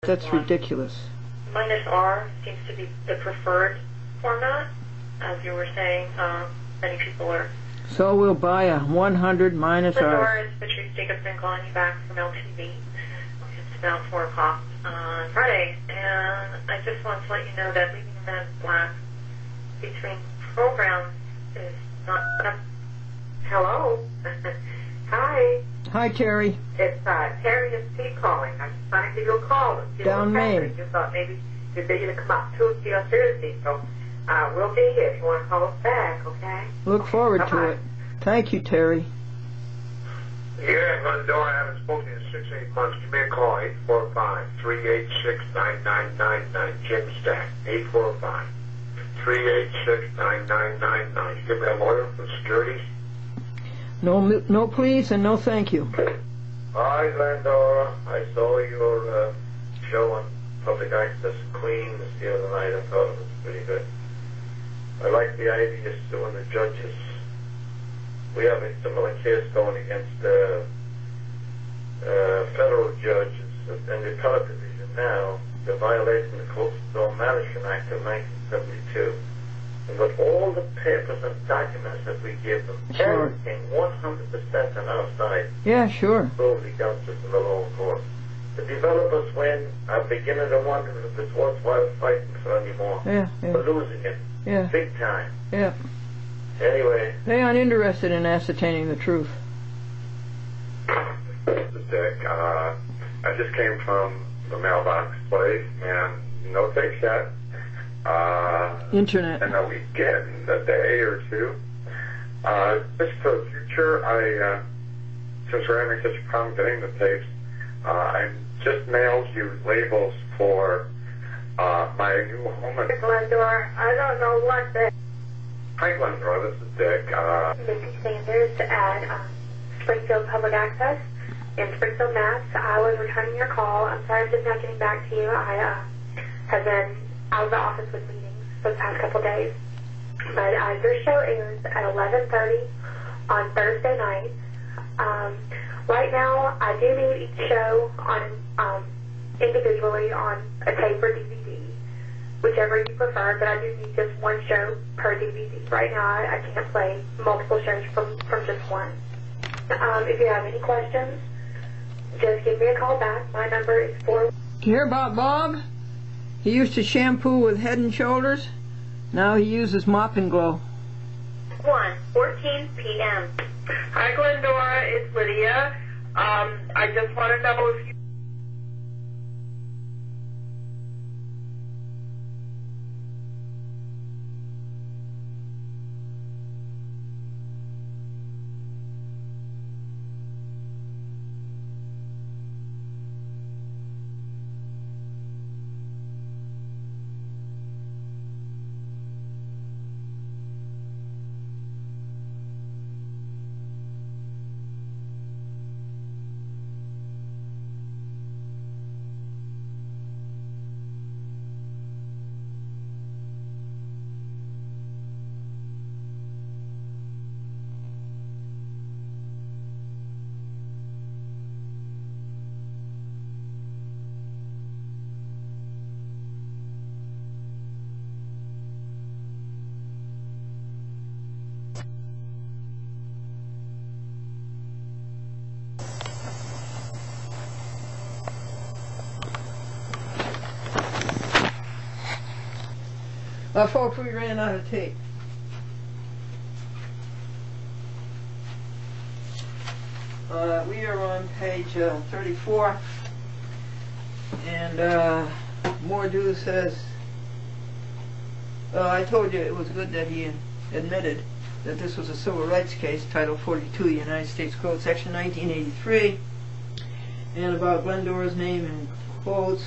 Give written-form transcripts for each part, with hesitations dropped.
That's ridiculous. Minus R seems to be the preferred format, as you were saying. Many people are. So we'll buy a 100 minus R. Glendora, it's Patrice Jacobson calling you back from LTV. It's about 4 o'clock on Friday, and I just want to let you know that leaving a minute black between programs is not enough. Hello? Hi. Hi, Terry. It's Terry and Steve calling. I'm just trying to give you a call. Down Maine. You thought maybe you'd be able to come up to see on Thursday, so we'll be here if you want to call us back, okay? Look forward to it. Thank you, Terry. Yeah, Glendora, I haven't spoken to you in 6-8 months. Give me a call, 845-386-9999. Jim Stack, 845-386-9999. You give me a lawyer for securities? No please and no thank you. Hi, Glendora. I saw your show on public access Queens the other night. I thought it was pretty good. I like the idea of suing the judges. We have a similar case going against federal judges in the appellate division now. They're violating the Coastal Management Act of 1972. And with all the papers and documents that we give them, Sure. everything 100% on our side, Yeah, sure. prove against us in the lower court. The developers win. I'm beginning to wonder if it's worthwhile fighting for anymore. Yeah, We're yeah, losing it. yeah, Big time. yeah. Anyway, They aren't interested in ascertaining the truth. this is Dick. I just came from the mailbox place, and no take yet. Internet. In a weekend, a day or two. Just for the future, since we're having such a problem getting the tapes, I just mailed you labels for my new home. Glendora, I don't know what the... Hi, Glendora, this is Dick. Missy Sanders at Springfield Public Access in Springfield, Mass. I was returning your call. I'm sorry for just not getting back to you. I have been out of the office with meetings for the past couple days. But your show airs at 11:30 on Thursday night. Right now, I do need each show on individually on a tape or DVD, whichever you prefer, but I do need just one show per DVD. Right now, I can't play multiple shows from just one. If you have any questions, just give me a call back. My number is 4... You hear about Bob? He used to shampoo with Head and Shoulders. Now he uses Mop and Glow. 1:14 p.m. Hi, Glendora. It's Lydia. I just want to know if you... Folks, we ran out of tape. We are on page 34, and Mordew says, I told you it was good that he admitted that this was a civil rights case, Title 42 of the United States Code, Section 1983, and about Glendora's name in quotes.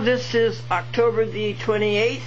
This is October the 28th.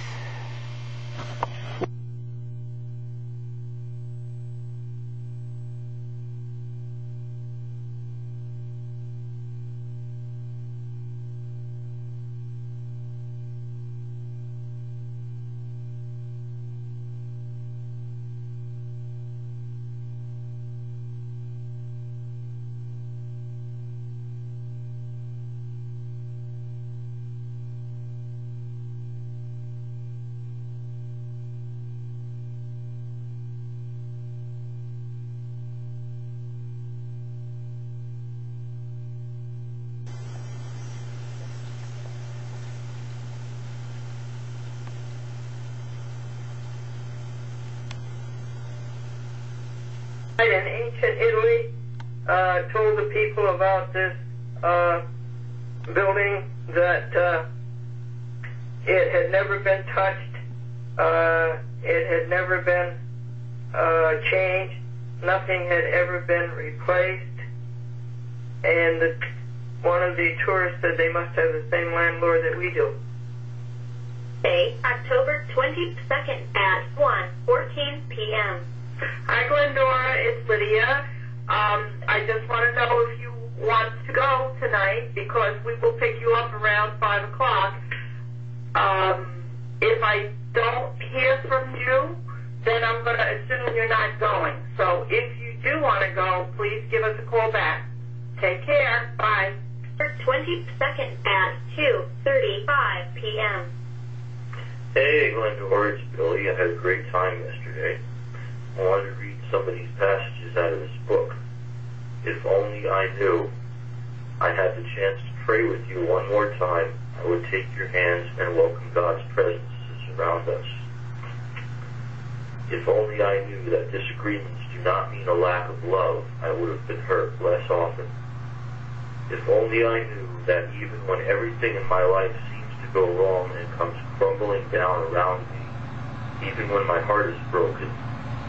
In ancient Italy, told the people about this building that it had never been touched, it had never been changed, nothing had ever been replaced, and one of the tourists said they must have the same landlord that we do. October 22nd at 1:14 p.m. Hi, Glendora. It's Lydia. I just want to know if you want to go tonight because we will pick you up around 5 o'clock. If I don't hear from you, then I'm going to assume you're not going. So if you do want to go, please give us a call back. Take care. Bye. 22nd at 2:35 p.m. Hey, Glendora, it's Billy. I had a great time yesterday. I wanted to read some of these passages out of this book. If only I knew I had the chance to pray with you one more time, I would take your hands and welcome God's presence to surround us. If only I knew that disagreements do not mean a lack of love, I would have been hurt less often. If only I knew that even when everything in my life seems to go wrong and comes crumbling down around me, even when my heart is broken,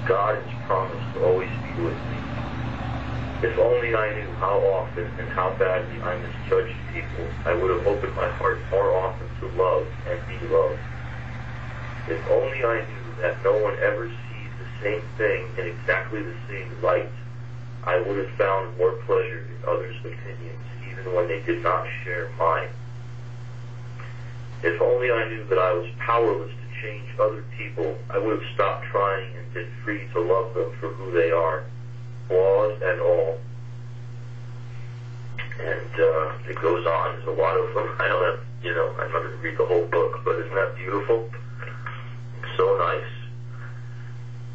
God has promised to always be with me. If only I knew how often and how badly I misjudged people, I would have opened my heart more often to love and be loved. If only I knew that no one ever sees the same thing in exactly the same light, I would have found more pleasure in others' opinions, even when they did not share mine. If only I knew that I was powerless to change other people, I would have stopped trying and been free to love them for who they are, flaws and all. And it goes on. There's a lot of them. I don't have, I'm not going to read the whole book, but isn't that beautiful? It's so nice.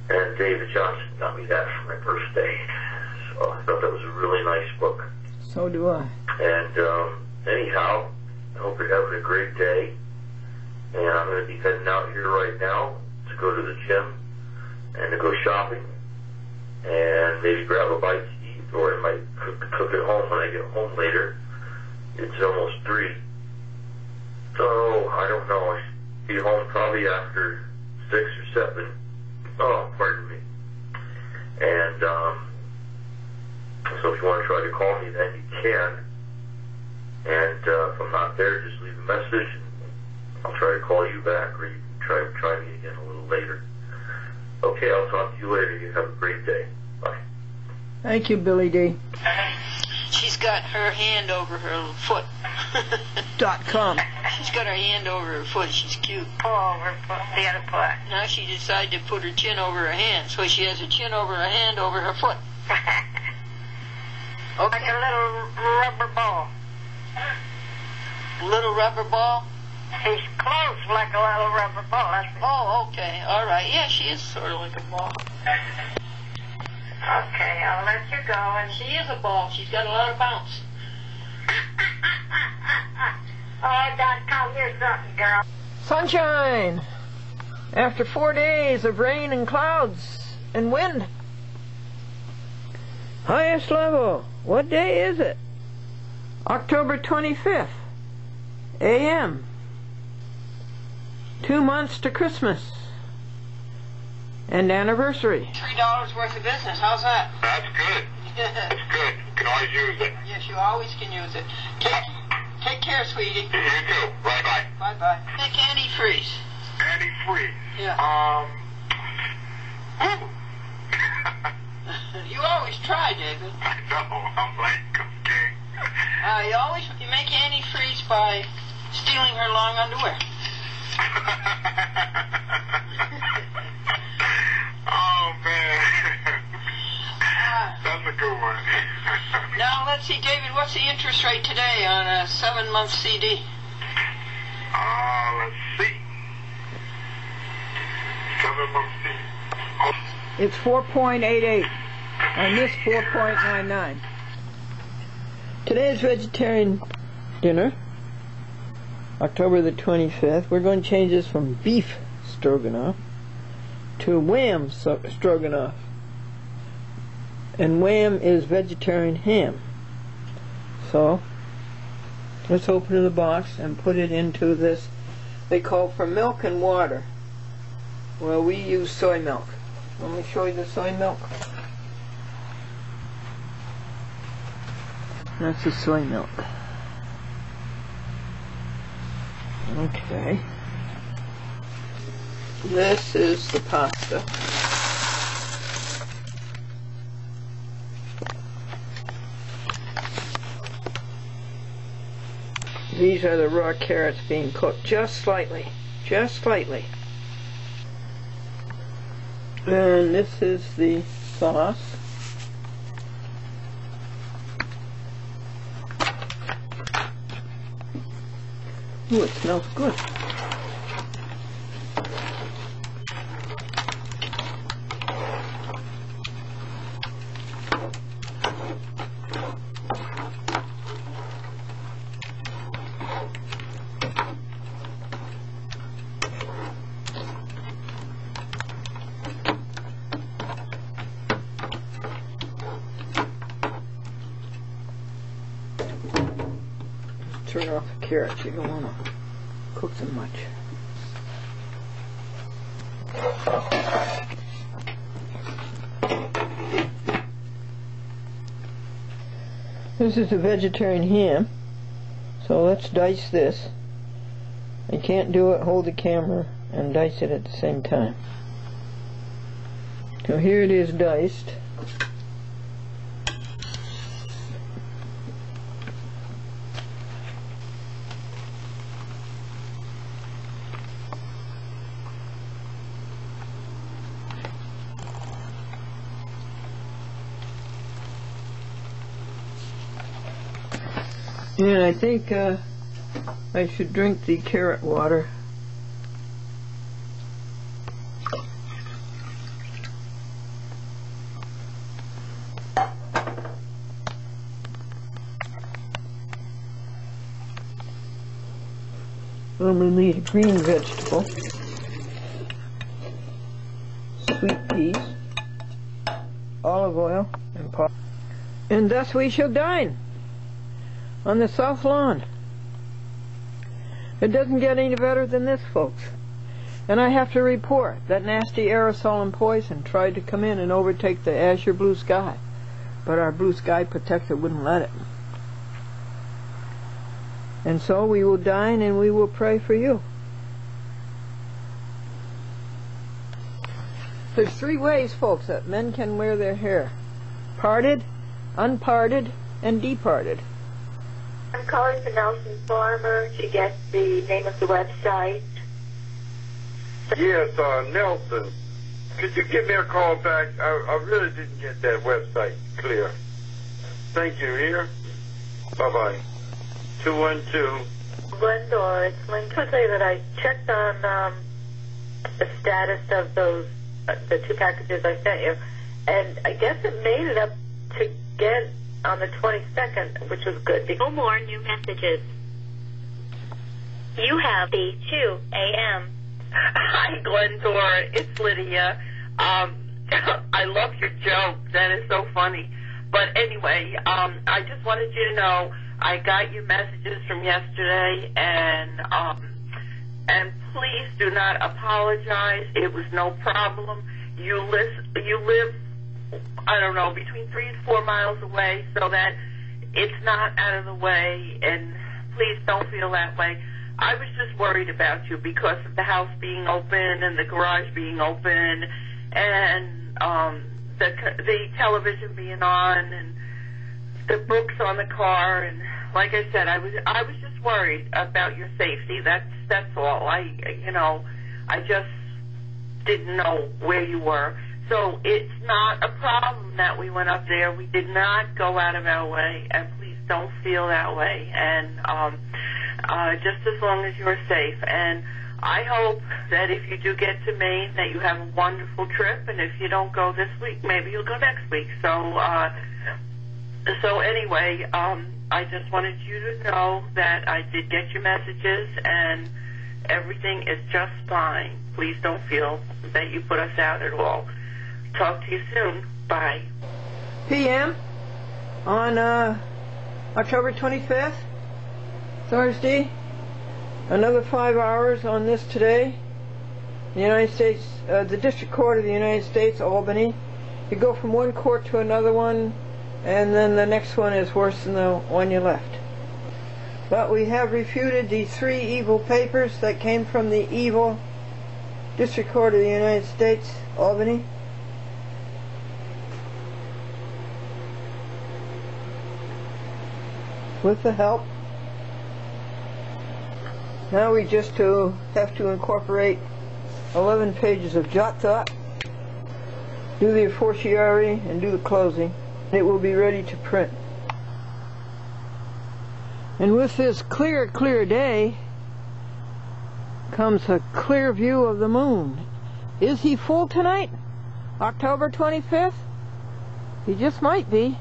And David Johnson got me that for my birthday. So I thought that was a really nice book. So do I. And anyhow, I hope you're having a great day. And I'm going to be heading out here right now to go to the gym and to go shopping and maybe grab a bite to eat, or I might cook at home when I get home later. It's almost 3. So, I don't know. I should be home probably after 6 or 7. Oh, pardon me. And so if you want to try to call me, then you can. And if I'm not there, just leave a message, and I'll try to call you back, or you can try me again a little later. Okay, I'll talk to you later. You have a great day. Bye. Thank you, Billy D. She's got her hand over her foot. .com. She's got her hand over her foot. She's cute. Oh, over the other foot. Now she decided to put her chin over her hand, so she has her chin over her hand over her foot. Like a little rubber ball. Little rubber ball? She's close like a little rubber ball. Oh, okay. All right. Yeah, she is sort of like a ball. Okay, I'll let you go. And She is a ball. She's got a lot of bounce. .com, you're something, girl. Sunshine. After 4 days of rain and clouds and wind. Highest level. What day is it? October 25th. A.M. 2 months to Christmas. And anniversary. $3 worth of business. How's that? That's good. That's good. You can always use it. Yes, you always can use it. Take care, sweetie. You too. Bye-bye. by. Make antifreeze. Antifreeze. Yeah. Ooh. You always try, David. I know. I'm like, okay. You make antifreeze by stealing her long underwear. Oh, man. That's a good one. Now, let's see, David, what's the interest rate today on a 7-month CD? Let's see. 7-month CD. Oh. It's 4.88. On this, 4.99. Today's vegetarian dinner, October the 25th. We're going to change this from beef stroganoff to wham stroganoff. And wham is vegetarian ham. So, let's open the box and put it into this, they call for milk and water. Well, we use soy milk. Let me show you the soy milk. That's the soy milk. Okay. This is the pasta. These are the raw carrots being cooked just slightly. Just slightly. And this is the sauce. Ooh, it smells good. Turn off the carrots, you don't want to cook them much. This is a vegetarian ham, so let's dice this. I can't do it, hold the camera and dice it at the same time. So here it is diced. And I think I should drink the carrot water. I'm going to need a green vegetable, sweet peas, olive oil, and pop. And thus we shall dine on the south lawn. It doesn't get any better than this, folks. And I have to report that nasty aerosol and poison tried to come in and overtake the azure blue sky, but our blue sky protector wouldn't let it. And so we will dine and we will pray for you. There's 3 ways, folks, that men can wear their hair: parted, unparted, and departed. I'm calling for Nelson Farmer to get the name of the website. Yes, Nelson. Could you give me a call back? I really didn't get that website clear. Thank you. Here. Bye-bye. 212. Glendora, it's Lynn. Can I tell you that I checked on the status of those, the 2 packages I sent you, and I guess it made it up to get on the 22nd, which was good. No more new messages. You have the 2 a.m. Hi, Glendora. It's Lydia. I love your joke. That is so funny. But anyway, I just wanted you to know I got your messages from yesterday, and please do not apologize. It was no problem. You live, I don't know, between 3 and 4 miles away, so that it's not out of the way, and please don't feel that way. I was just worried about you because of the house being open and the garage being open and the television being on and the books on the car. And like I said, I was just worried about your safety. That's all. I just didn't know where you were. So it's not a problem that we went up there. We did not go out of our way, and please don't feel that way. And just as long as you're safe. And I hope that if you do get to Maine, that you have a wonderful trip. And if you don't go this week, maybe you'll go next week. So anyway, I just wanted you to know that I did get your messages, and everything is just fine. Please don't feel that you put us out at all. Talk to you soon. Bye. PM on October 25th, Thursday. Another 5 hours on this today. The United States, the District Court of the United States, Albany. You go from one court to another one, and then the next one is worse than the one you left. But we have refuted the 3 evil papers that came from the evil District Court of the United States, Albany. With the help. Now we just have to incorporate 11 pages of jot thought, do the fortiori, and do the closing. It will be ready to print. And with this clear, clear day comes a clear view of the moon. Is he full tonight? October 25th? He just might be.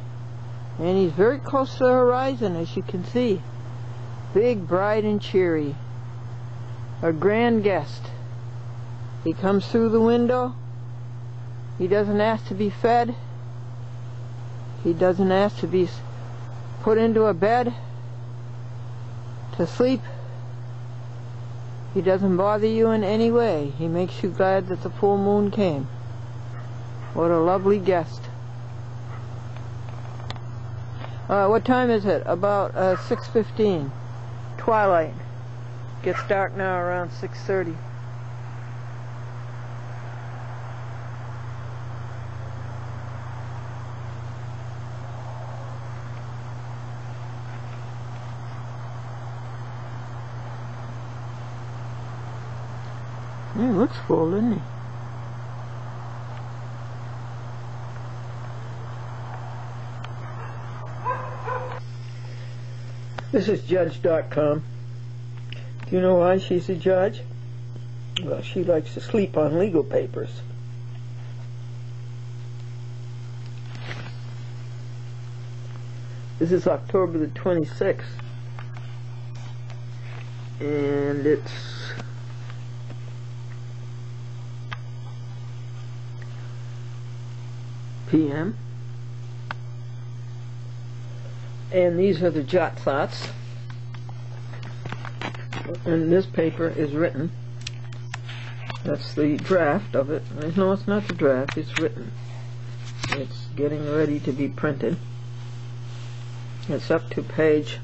And he's very close to the horizon, as you can see. Big, bright, and cheery. A grand guest. He comes through the window. He doesn't ask to be fed. He doesn't ask to be put into a bed to sleep. He doesn't bother you in any way. He makes you glad that the full moon came. What a lovely guest. What time is it? About 6:15. Twilight. Gets dark now around 6:30. He looks full, doesn't he? This is Judge.com. Do you know why she's a judge? Well, she likes to sleep on legal papers. This is October the 26th. And it's p.m. And these are the jot thoughts. And this paper is written. That's the draft of it. No, it's not the draft, it's written. It's getting ready to be printed. It's up to page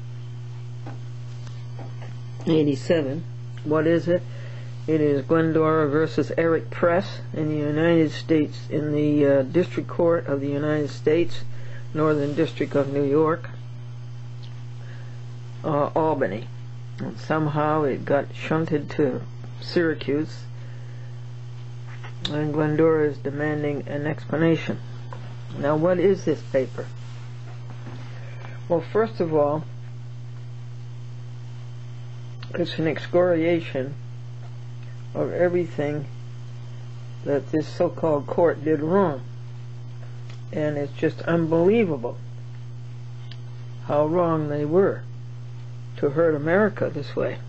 87. What is it? It is Glendora versus Eric Press in the United States, in the District Court of the United States, Northern District of New York, Albany. And somehow it got shunted to Syracuse, and Glendora is demanding an explanation. Now, what is this paper? Well, first of all, it's an excoriation of everything that this so-called court did wrong. And it's just unbelievable how wrong they were to hurt America this way.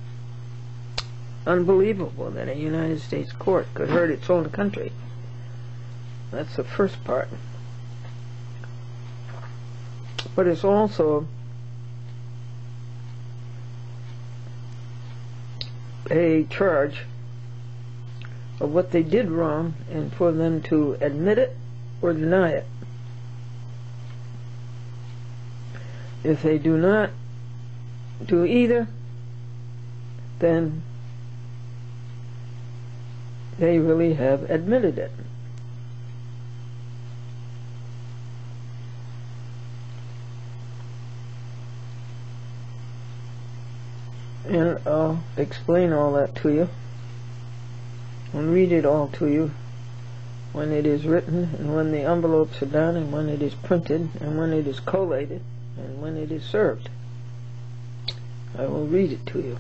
Unbelievable that a United States court could hurt its own country. That's the first part. But it's also a charge of what they did wrong, and for them to admit it or deny it. If they do not do either, then they really have admitted it. And I'll explain all that to you and read it all to you when it is written, and when the envelopes are done, and when it is printed, and when it is collated, and when it is served. I will read it to you.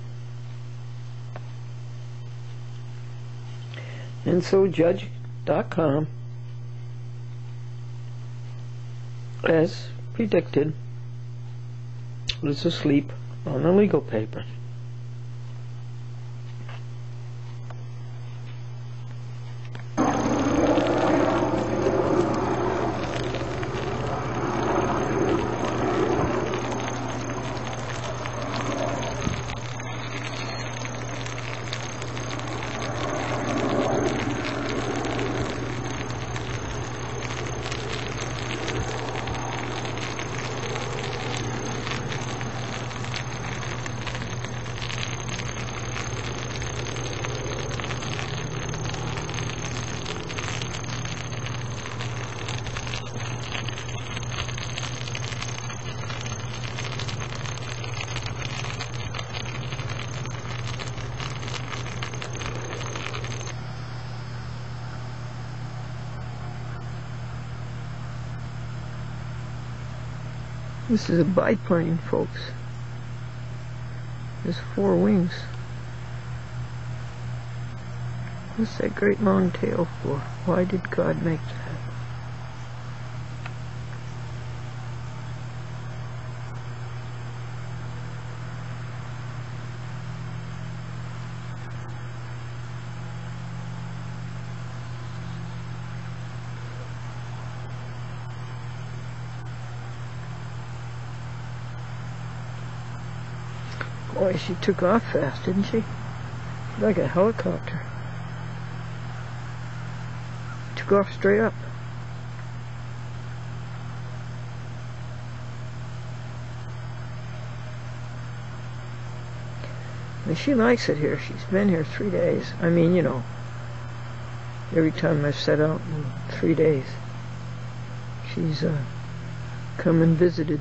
And so Judge.com, as predicted, was asleep on the legal paper. This is a biplane, folks. There's 4 wings. What's that great long tail for? Why did God make that? Boy, she took off fast, didn't she? Like a helicopter. Took off straight up. And she likes it here. She's been here 3 days. I mean, you know, every time I've set out in 3 days, she's come and visited.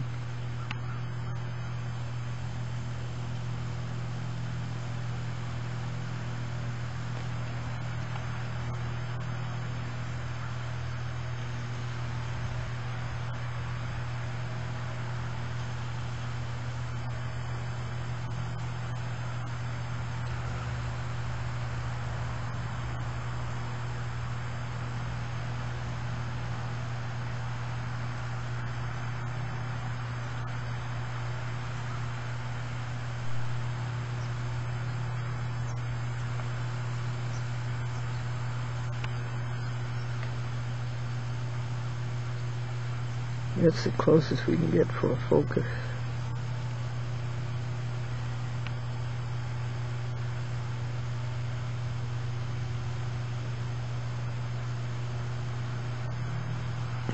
That's the closest we can get for a focus.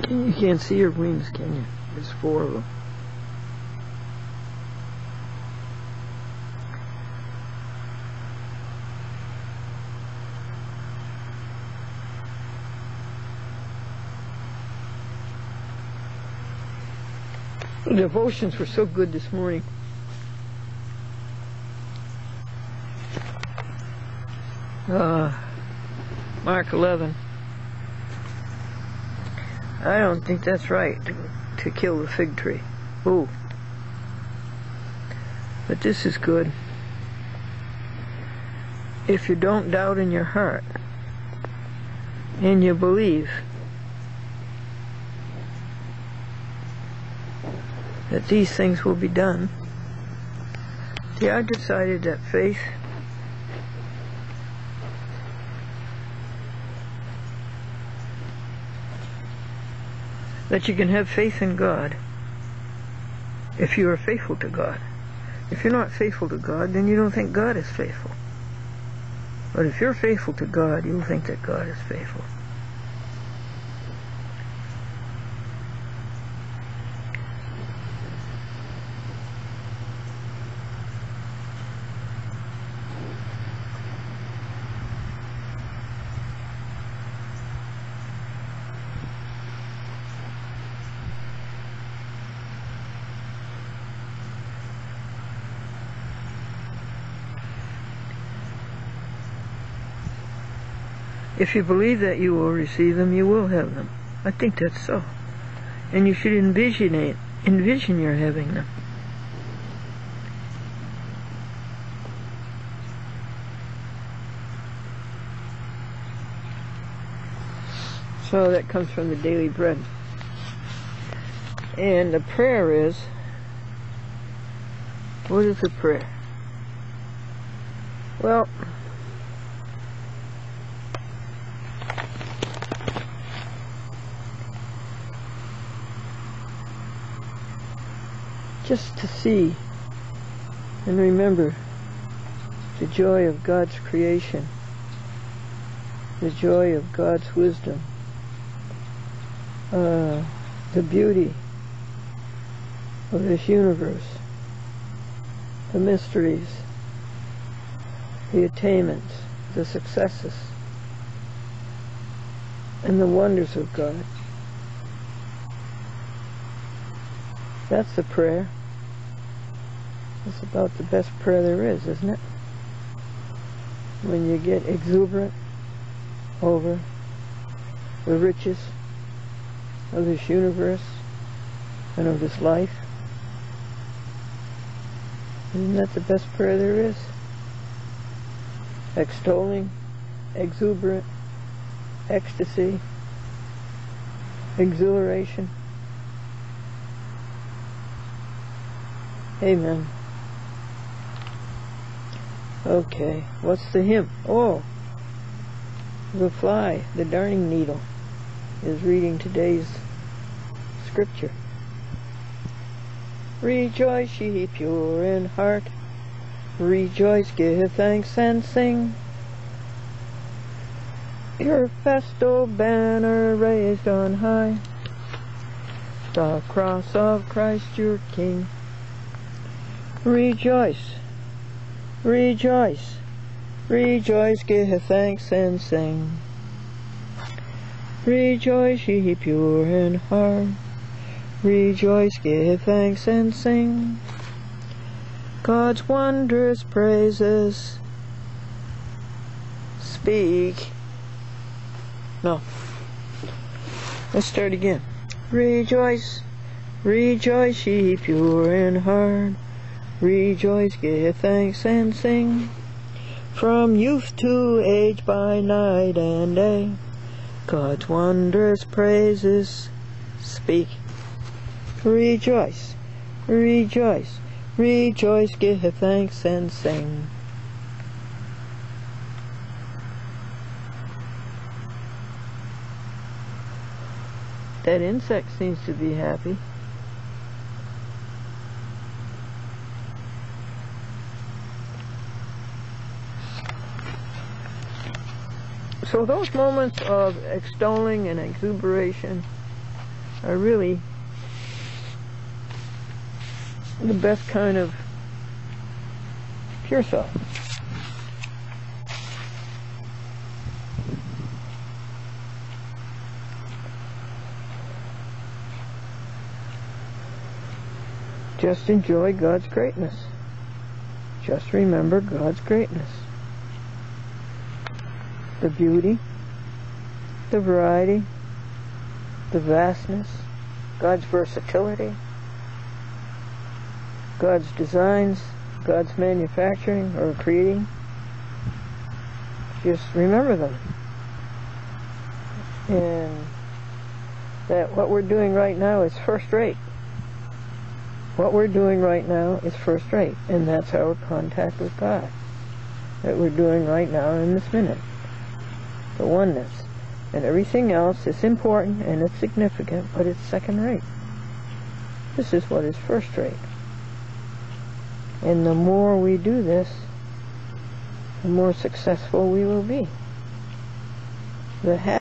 You can't see your wings, can you? There's 4 of them. The devotions were so good this morning. Mark 11. I don't think that's right to kill the fig tree. Ooh. But this is good. If you don't doubt in your heart and you believe that these things will be done. See, I decided that faith that you can have faith in God if you are faithful to God. If you're not faithful to God, then you don't think God is faithful. But if you're faithful to God, you'll think that God is faithful. If you believe that you will receive them, you will have them. I think that's so. And you should envision you're having them. So that comes from the Daily Bread. And the prayer is, what is the prayer? Well, just to see and remember the joy of God's creation, the joy of God's wisdom, the beauty of this universe, the mysteries, the attainments, the successes, and the wonders of God. That's the prayer. It's about the best prayer there is, isn't it? When you get exuberant over the riches of this universe and of this life. Isn't that the best prayer there is? Extolling, exuberant, ecstasy, exhilaration. Amen. Okay, what's the hymn? Oh, the fly, the darning needle, is reading today's scripture. Rejoice, ye pure in heart. Rejoice, give thanks and sing. Your festal banner raised on high, the cross of Christ your King. Rejoice, rejoice, rejoice, give thanks and sing. Rejoice, ye pure in heart. Rejoice, give thanks and sing. God's wondrous praises speak. No. Let's start again. Rejoice, rejoice, ye pure in heart. Rejoice, give thanks and sing. From youth to age, by night and day, God's wondrous praises speak. Rejoice, rejoice, rejoice, give thanks and sing. That insect seems to be happy. So those moments of extolling and exuberation are really the best kind of pure self. Just enjoy God's greatness. Just remember God's greatness. The beauty, the variety, the vastness, God's versatility, God's designs, God's manufacturing or creating. Just remember them. And that what we're doing right now is first rate. What we're doing right now is first rate. And that's our contact with God. That we're doing right now in this minute. The oneness. And everything else is important and it's significant, but it's second rate. This is what is first rate. And the more we do this, the more successful we will be. The